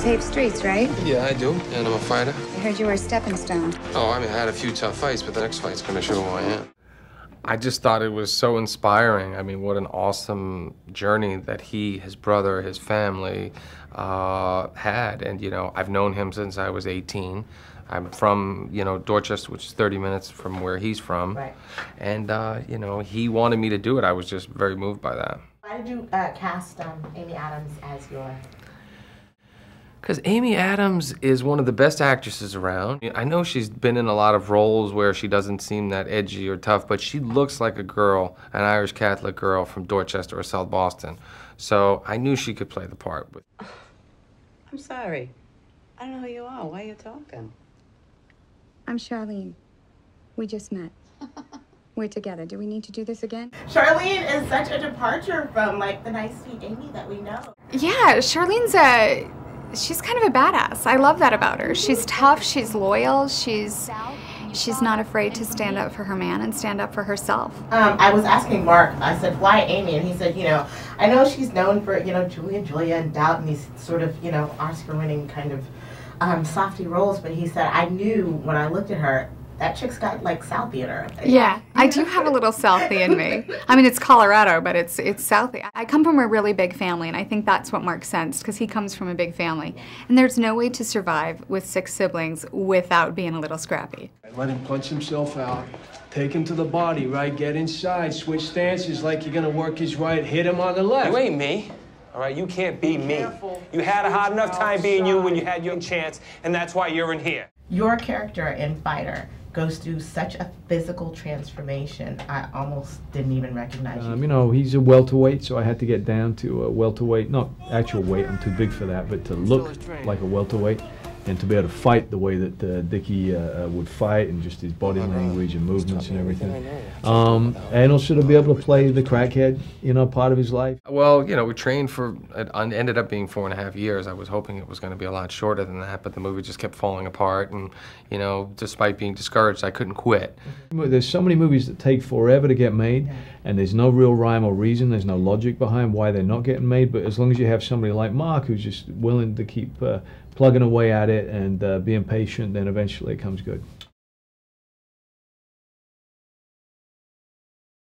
tape streets, right? Yeah, I do, and I'm a fighter. I heard you were a stepping stone. Oh, I mean, I had a few tough fights, but the next fight's gonna show who I am. I just thought it was so inspiring. I mean, what an awesome journey that he, his brother, his family had. And, you know, I've known him since I was 18. I'm from, you know, Dorchester, which is 30 minutes from where he's from. Right. And, you know, he wanted me to do it. I was just very moved by that. Why did you cast Amy Adams as your... Because Amy Adams is one of the best actresses around. I know she's been in a lot of roles where she doesn't seem that edgy or tough, but she looks like a girl, an Irish Catholic girl from Dorchester or South Boston. So I knew she could play the part. I'm sorry. I don't know who you are. Why are you talking? I'm Charlene. We just met. We're together. Do we need to do this again? Charlene is such a departure from, like, the nice, sweet Amy that we know. Yeah, Charlene's she's kind of a badass. I love that about her. She's tough, she's loyal, she's not afraid to stand up for her man and stand up for herself. I was asking Mark, I said, why Amy? And he said, you know, I know she's known for, you know, Julia and Doubt and these sort of, you know, Oscar-winning kind of softy roles, but he said, I knew when I looked at her, that chick's got, like, Southie in her. Yeah, I do have a little Southie in me. I mean, it's Colorado, but it's Southie. I come from a really big family, and I think that's what Mark sensed, because he comes from a big family. And there's no way to survive with 6 siblings without being a little scrappy. Let him punch himself out. Take him to the body, right? Get inside, switch stances like you're gonna work his right, hit him on the left. You ain't me. All right, you can't be me. You had a hard enough time being you when you had your chance, and that's why you're in here. Your character in Fighter goes through such a physical transformation, I almost didn't even recognize you. You know, he's a welterweight, so I had to get down to a welterweight. Not actual weight, I'm too big for that, but to look like a welterweight and to be able to fight the way that Dickie would fight, and just his body language and movements and everything. And also to be able to play the crackhead, you know, part of his life. Well, you know, we trained for, it ended up being 4.5 years. I was hoping it was going to be a lot shorter than that, but the movie just kept falling apart, and, you know, despite being discouraged, I couldn't quit. There's so many movies that take forever to get made, and there's no real rhyme or reason, there's no logic behind why they're not getting made, but as long as you have somebody like Mark who's just willing to keep plugging away at it and being patient, then eventually it comes good.